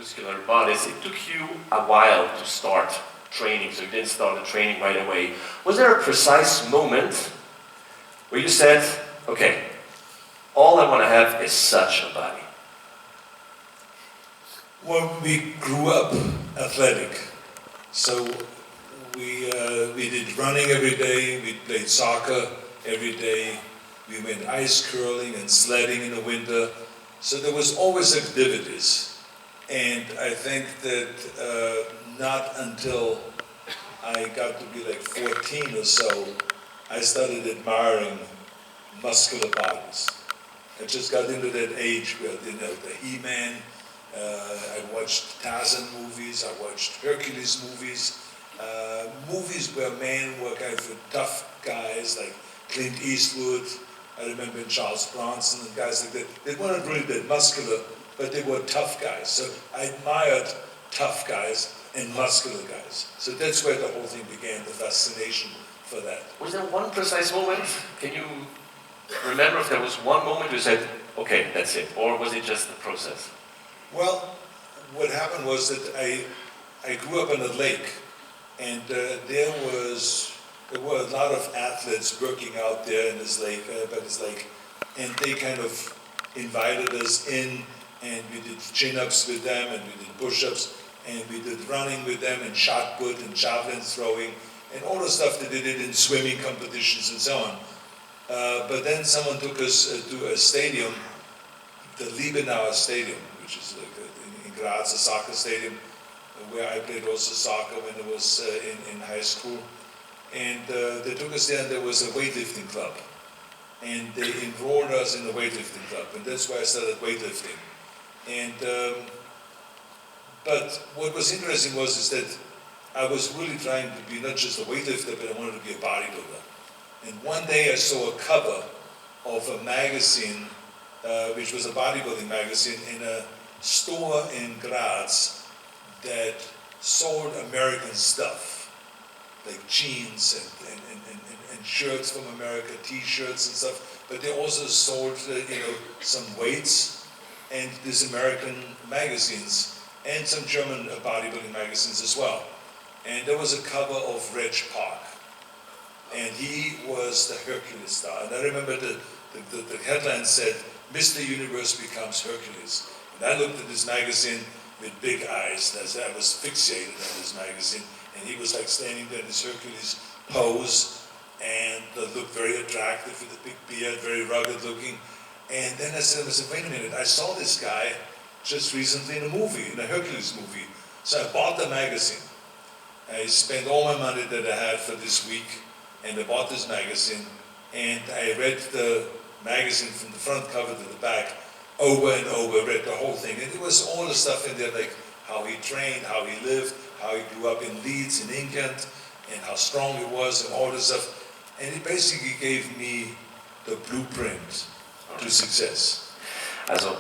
muscular bodies. It took you a while to start training, so you didn't start the training right away. Was there a precise moment where you said, okay, all I want to have is such a body? Well, we grew up athletic, so we did running every day, we played soccer every day, we went ice curling and sledding in the winter, so there was always activities. And I think that not until I got to be like 14 or so, I started admiring muscular bodies. I just got into that age where, you know, the He-Man, I watched Tarzan movies, I watched Hercules movies, movies where men were kind of tough guys like Clint Eastwood. I remember Charles Bronson and guys like that. They weren't really that muscular, but they were tough guys. So I admired tough guys and muscular guys. So that's where the whole thing began, the fascination for that. Was there one precise moment? Can you remember if there was one moment you said, okay, that's it? Or was it just the process? Well, what happened was that I grew up on a lake, and there were a lot of athletes working out there in this lake, and they kind of invited us in, and we did chin-ups with them, and we did push-ups, and we did running with them, and shot put, and javelin throwing, and all the stuff that they did in swimming competitions and so on. But then someone took us to a stadium, the Liebenauer Stadium, which is like in Graz, a soccer stadium, where I played also soccer when I was in high school. And they took us there, and there was a weightlifting club. And they enrolled us in the weightlifting club, and that's why I started weightlifting. And but what was interesting is that I was really trying to be not just a weightlifter, but I wanted to be a bodybuilder. And one day I saw a cover of a magazine, which was a bodybuilding magazine, in a store in Graz that sold American stuff, like jeans and shirts from America, T-shirts and stuff. But they also sold, some weights and these American magazines and some German bodybuilding magazines as well. And there was a cover of Reg Park, and he was the Hercules star. And I remember the headline said, "Mr. Universe becomes Hercules." And I looked at this magazine with big eyes. I was fixated on this magazine, and he was like standing there in this Hercules pose, and looked very attractive with a big beard, very rugged looking. And then I said, wait a minute, I saw this guy just recently in a movie, in a Hercules movie. So I bought the magazine. I spent all my money that I had for this week, and I bought this magazine, and I read the magazine from the front cover to the back over and over, read the whole thing. And it was all the stuff in there, like how he trained, how he lived, how he grew up in Leeds in England, and how strong he was, and all this stuff. And it basically gave me the blueprint to success. Also,